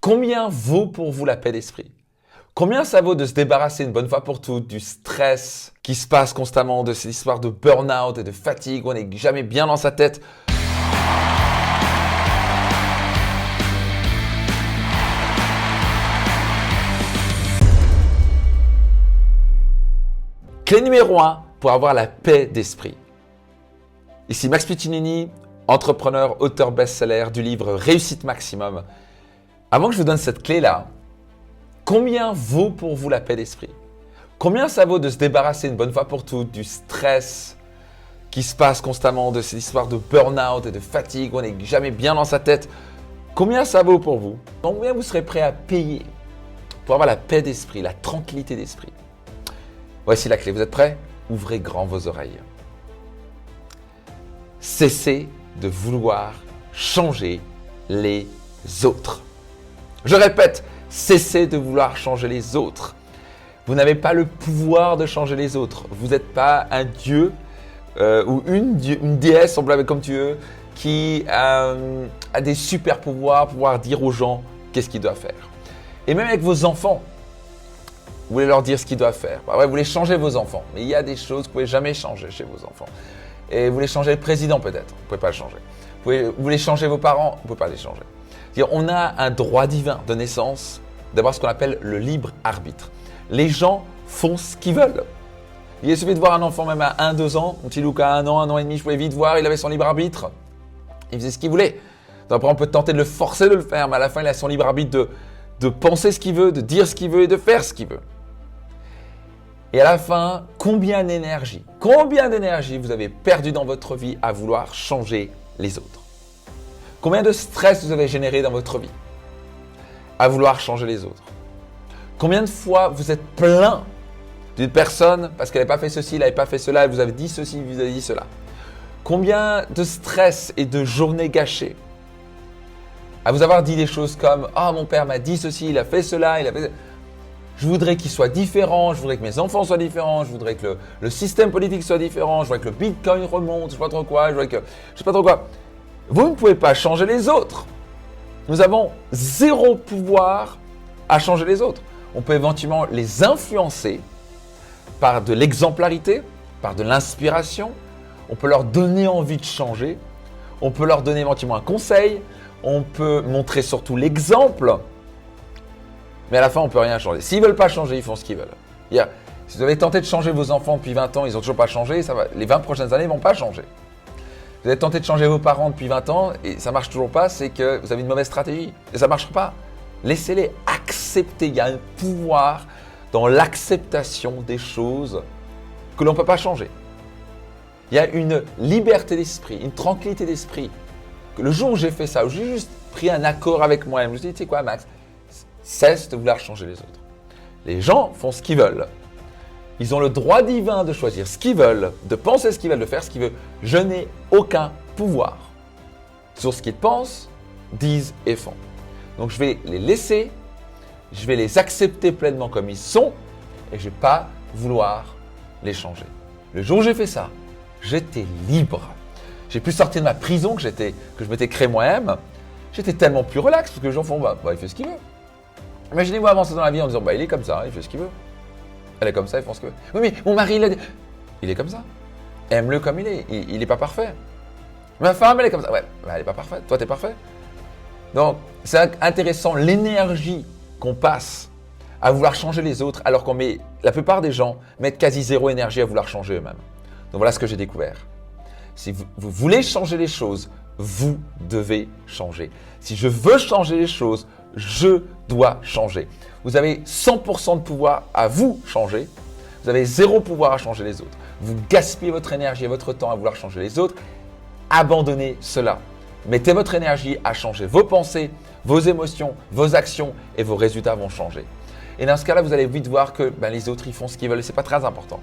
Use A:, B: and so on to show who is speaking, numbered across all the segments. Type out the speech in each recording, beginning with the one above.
A: Combien vaut pour vous la paix d'esprit? Combien ça vaut de se débarrasser une bonne fois pour toutes du stress qui se passe constamment, de ces histoires de burn-out et de fatigue où on n'est jamais bien dans sa tête? Clé numéro 1 pour avoir la paix d'esprit. Ici Max Piccinini, entrepreneur, auteur best-seller du livre Réussite Maximum. Avant que je vous donne cette clé-là, combien vaut pour vous la paix d'esprit? Combien ça vaut de se débarrasser une bonne fois pour toutes du stress qui se passe constamment, de ces histoires de burn-out et de fatigue où on n'est jamais bien dans sa tête? Combien ça vaut pour vous? Combien vous serez prêt à payer pour avoir la paix d'esprit, la tranquillité d'esprit? Voici la clé. Vous êtes prêts? Ouvrez grand vos oreilles. Cessez de vouloir changer les autres. Je répète, cessez de vouloir changer les autres. Vous n'avez pas le pouvoir de changer les autres. Vous n'êtes pas un dieu ou une déesse, semblable comme tu veux, qui a des super pouvoirs, pouvoir dire aux gens qu'est-ce qu'ils doivent faire. Et même avec vos enfants, vous voulez leur dire ce qu'ils doivent faire. Bah ouais, vous voulez changer vos enfants, mais il y a des choses que vous ne pouvez jamais changer chez vos enfants. Et vous voulez changer le président peut-être, vous ne pouvez pas le changer. Vous voulez changer vos parents, vous ne pouvez pas les changer. On a un droit divin de naissance d'avoir ce qu'on appelle le libre arbitre. Les gens font ce qu'ils veulent. Il suffit de voir un enfant même à 1-2 ans, mon petit Lucas à 1 an et demi, je pouvais vite voir, il avait son libre arbitre. Il faisait ce qu'il voulait. Donc après on peut tenter de le forcer de le faire, mais à la fin il a son libre arbitre de penser ce qu'il veut, de dire ce qu'il veut et de faire ce qu'il veut. Et à la fin, combien d'énergie vous avez perdu dans votre vie à vouloir changer les autres? Combien de stress vous avez généré dans votre vie à vouloir changer les autres? Combien de fois vous êtes plaint d'une personne parce qu'elle n'avait pas fait ceci, elle n'avait pas fait cela, et vous avez dit ceci, vous avez dit cela? Combien de stress et de journées gâchées à vous avoir dit des choses comme « Ah, mon père m'a dit ceci, il a fait cela, il a fait… » Je voudrais qu'il soit différent, je voudrais que mes enfants soient différents, je voudrais que le système politique soit différent, je voudrais que le bitcoin remonte, je ne sais pas trop quoi, je sais pas trop quoi. Vous ne pouvez pas changer les autres. Nous avons zéro pouvoir à changer les autres. On peut éventuellement les influencer par de l'exemplarité, par de l'inspiration. On peut leur donner envie de changer. On peut leur donner éventuellement un conseil. On peut montrer surtout l'exemple. Mais à la fin, on ne peut rien changer. S'ils ne veulent pas changer, ils font ce qu'ils veulent. Si vous avez tenté de changer vos enfants depuis 20 ans, ils n'ont toujours pas changé, les 20 prochaines années ne vont pas changer. Vous avez tenté de changer vos parents depuis 20 ans et ça ne marche toujours pas, c'est que vous avez une mauvaise stratégie. Et ça ne marchera pas. Laissez-les accepter. Il y a un pouvoir dans l'acceptation des choses que l'on ne peut pas changer. Il y a une liberté d'esprit, une tranquillité d'esprit. Que le jour où j'ai fait ça, où j'ai juste pris un accord avec moi-même, je me suis dit, tu sais quoi Max, cesse de vouloir changer les autres. Les gens font ce qu'ils veulent. Ils ont le droit divin de choisir ce qu'ils veulent, de penser ce qu'ils veulent, de faire ce qu'ils veulent. Je n'ai aucun pouvoir sur ce qu'ils pensent, disent et font. Donc je vais les laisser, je vais les accepter pleinement comme ils sont et je ne vais pas vouloir les changer. Le jour où j'ai fait ça, j'étais libre. J'ai pu sortir de ma prison que je m'étais créée moi-même. J'étais tellement plus relax parce que les gens font il fait ce qu'il veut. Imaginez-vous avancer dans la vie en disant il est comme ça, il fait ce qu'il veut. Elle est comme ça, il fait ce qu'il veut. Oui, mais mon mari, il est comme ça. Aime-le comme il est. Il n'est pas parfait. Ma femme, elle est comme ça. Ouais, elle n'est pas parfaite. Toi, tu es parfait. Donc, c'est intéressant l'énergie qu'on passe à vouloir changer les autres alors qu'on met, la plupart des gens mettent quasi zéro énergie à vouloir changer eux-mêmes. Donc voilà ce que j'ai découvert. Si vous voulez changer les choses, vous devez changer. Si je veux changer les choses, je dois changer. Vous avez 100% de pouvoir à vous changer. Vous avez zéro pouvoir à changer les autres. Vous gaspillez votre énergie et votre temps à vouloir changer les autres. Abandonnez cela. Mettez votre énergie à changer vos pensées, vos émotions, vos actions et vos résultats vont changer. Et dans ce cas-là, vous allez vite voir que les autres, ils font ce qu'ils veulent et ce n'est pas très important.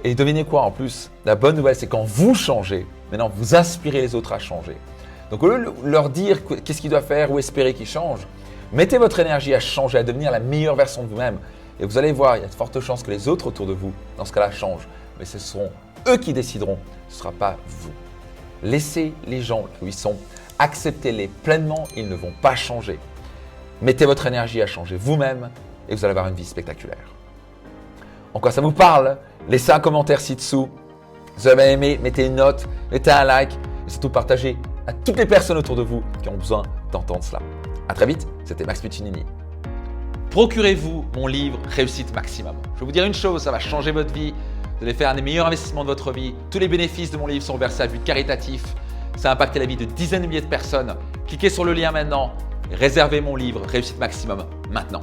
A: Et devinez quoi en plus? La bonne nouvelle, c'est quand vous changez, maintenant vous inspirez les autres à changer. Donc au lieu de leur dire qu'est-ce qu'ils doivent faire ou espérer qu'ils changent, mettez votre énergie à changer, à devenir la meilleure version de vous-même. Et vous allez voir, il y a de fortes chances que les autres autour de vous, dans ce cas-là, changent. Mais ce seront eux qui décideront, ce ne sera pas vous. Laissez les gens où ils sont, acceptez-les pleinement, ils ne vont pas changer. Mettez votre énergie à changer vous-même et vous allez avoir une vie spectaculaire. En quoi ça vous parle? Laissez un commentaire ci-dessous. Si vous avez aimé, mettez une note, mettez un like et surtout partagez à toutes les personnes autour de vous qui ont besoin d'entendre cela. À très vite, c'était Max Piccinini. Procurez-vous mon livre Réussite Maximum. Je vais vous dire une chose, ça va changer votre vie. Vous allez faire un des meilleurs investissements de votre vie. Tous les bénéfices de mon livre sont versés à but caritatif. Ça a impacté la vie de dizaines de milliers de personnes. Cliquez sur le lien maintenant et réservez mon livre Réussite Maximum maintenant.